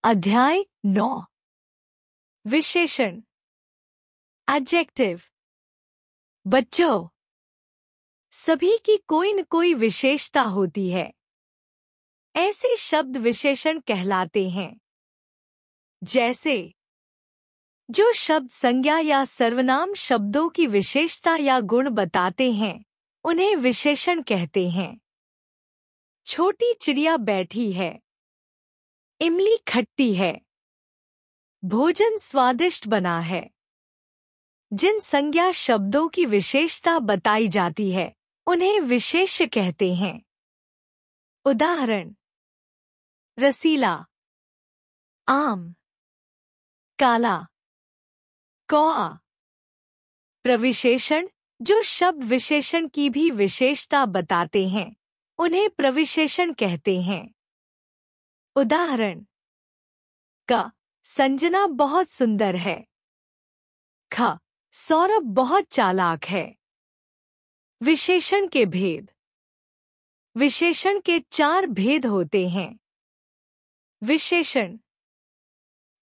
अध्याय 9 विशेषण एडजेक्टिव। बच्चों, सभी की कोई न कोई विशेषता होती है। ऐसे शब्द विशेषण कहलाते हैं। जैसे जो शब्द संज्ञा या सर्वनाम शब्दों की विशेषता या गुण बताते हैं उन्हें विशेषण कहते हैं। छोटी चिड़िया बैठी है, इमली खट्टी है, भोजन स्वादिष्ट बना है। जिन संज्ञा शब्दों की विशेषता बताई जाती है उन्हें विशेष्य कहते हैं। उदाहरण: रसीला, आम, काला, कौआ। प्रविशेषण जो शब्द विशेषण की भी विशेषता बताते हैं उन्हें प्रविशेषण कहते हैं। उदाहरण: क संजना बहुत सुंदर है, ख सौरभ बहुत चालाक है। विशेषण के भेद। विशेषण के 4 भेद होते हैं। विशेषण: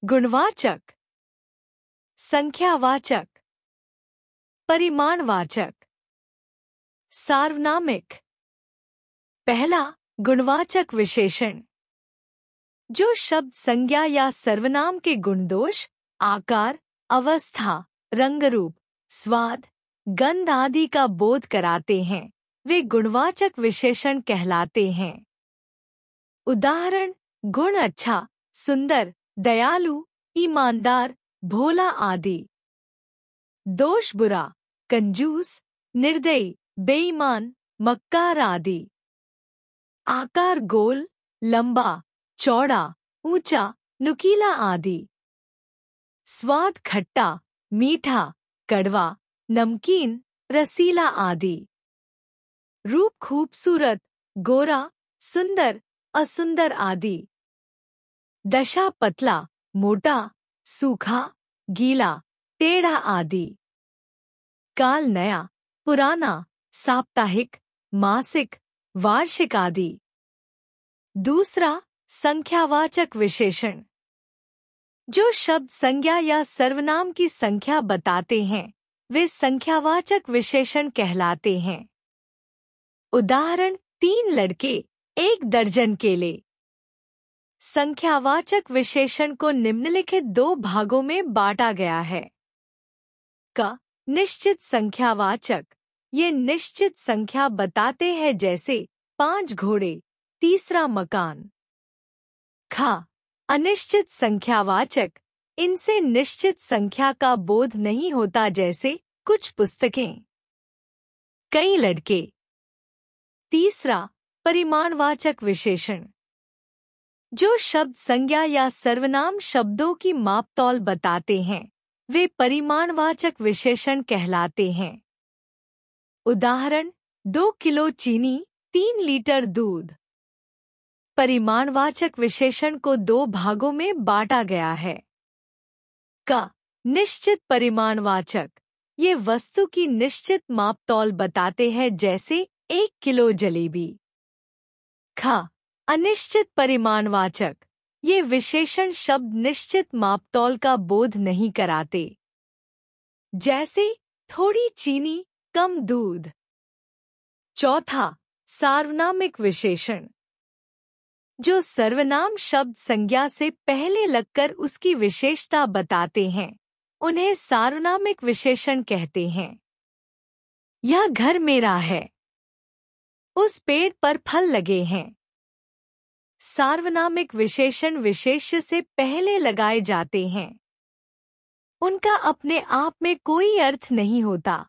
गुणवाचक, संख्यावाचक, परिमाणवाचक, सार्वनामिक। पहला, गुणवाचक विशेषण। जो शब्द संज्ञा या सर्वनाम के गुणदोष, आकार, अवस्था, रंगरूप, स्वाद, गंध आदि का बोध कराते हैं वे गुणवाचक विशेषण कहलाते हैं। उदाहरण: गुण अच्छा, सुंदर, दयालु, ईमानदार, भोला आदि। दोष बुरा, कंजूस, निर्दयी, बेईमान, मक्कार आदि। आकार गोल, लंबा, चौड़ा, ऊंचा, नुकीला आदि। स्वाद खट्टा, मीठा, कड़वा, नमकीन, रसीला आदि। रूप खूबसूरत, गोरा, सुंदर, असुंदर आदि। दशा पतला, मोटा, सूखा, गीला, टेढ़ा आदि। काल नया, पुराना, साप्ताहिक, मासिक, वार्षिक आदि। दूसरा, संख्यावाचक विशेषण। जो शब्द संज्ञा या सर्वनाम की संख्या बताते हैं वे संख्यावाचक विशेषण कहलाते हैं। उदाहरण: 3 लड़के, 1 दर्जन केले। संख्यावाचक विशेषण को निम्नलिखित 2 भागों में बांटा गया है। क निश्चित संख्यावाचक, ये निश्चित संख्या बताते हैं जैसे 5 घोड़े, तीसरा मकान। ख अनिश्चित संख्यावाचक, इनसे निश्चित संख्या का बोध नहीं होता जैसे कुछ पुस्तकें, कई लड़के। तीसरा, परिमाणवाचक विशेषण। जो शब्द संज्ञा या सर्वनाम शब्दों की मापतौल बताते हैं वे परिमाणवाचक विशेषण कहलाते हैं। उदाहरण: 2 किलो चीनी, 3 लीटर दूध। परिमाणवाचक विशेषण को 2 भागों में बांटा गया है। क निश्चित परिमाणवाचक, ये वस्तु की निश्चित मापतौल बताते हैं जैसे 1 किलो जलेबी। ख अनिश्चित परिमाणवाचक, ये विशेषण शब्द निश्चित मापतौल का बोध नहीं कराते जैसे थोड़ी चीनी, कम दूध। चौथा, सार्वनामिक विशेषण। जो सर्वनाम शब्द संज्ञा से पहले लगकर उसकी विशेषता बताते हैं उन्हें सार्वनामिक विशेषण कहते हैं। यह घर मेरा है, उस पेड़ पर फल लगे हैं। सार्वनामिक विशेषण विशेष्य से पहले लगाए जाते हैं। उनका अपने आप में कोई अर्थ नहीं होता।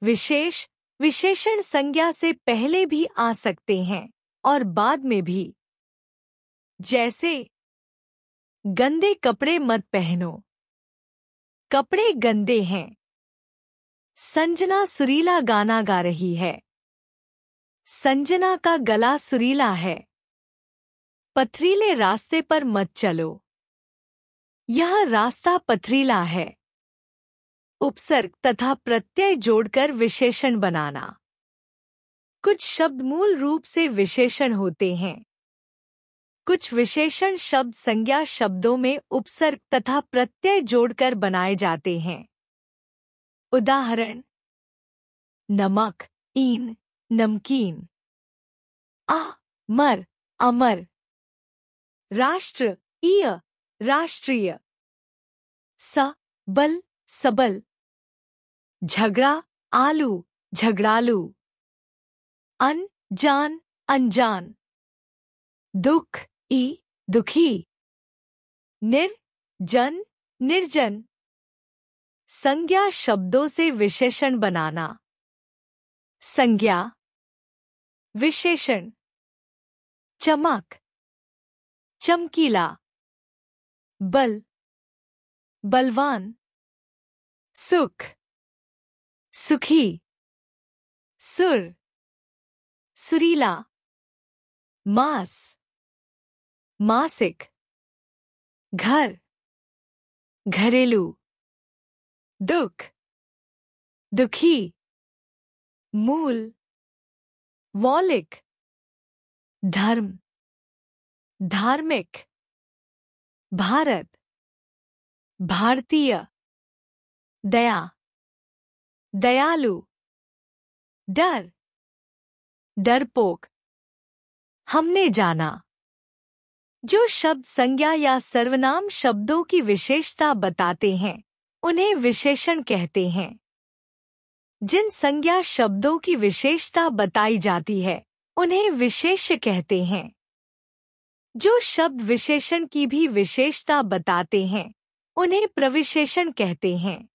विशेष विशेषण संज्ञा से पहले भी आ सकते हैं और बाद में भी। जैसे गंदे कपड़े मत पहनो, कपड़े गंदे हैं। संजना सुरीला गाना गा रही है, संजना का गला सुरीला है। पथरीले रास्ते पर मत चलो, यह रास्ता पथरीला है। उपसर्ग तथा प्रत्यय जोड़कर विशेषण बनाना। कुछ शब्द मूल रूप से विशेषण होते हैं कुछ विशेषण शब्द संज्ञा शब्दों में उपसर्ग तथा प्रत्यय जोड़कर बनाए जाते हैं। उदाहरण: नमक, ईन, नमकीन। मर, अमर। राष्ट्र, ईय, राष्ट्रीय। बल, सबल। झगड़ा, आलू, झगड़ालू। जान, अनजान। दुख, दुखी। जन, निर्जन। संज्ञा शब्दों से विशेषण बनाना। संज्ञा, विशेषण। चमक, चमकीला। बल, बलवान। सुख, सुखी। सुर, सुरीला। मास, मासिक। घर, घरेलू। दुख, दुखी। मूल, मौलिक। धर्म, धार्मिक। भारत, भारतीय। दया, दयालु। डर, डरपोक। हमने जाना। जो शब्द संज्ञा या सर्वनाम शब्दों की विशेषता बताते हैं उन्हें विशेषण कहते हैं। जिन संज्ञा शब्दों की विशेषता बताई जाती है उन्हें विशेष्य कहते हैं। जो शब्द विशेषण की भी विशेषता बताते हैं उन्हें प्रविशेषण कहते हैं।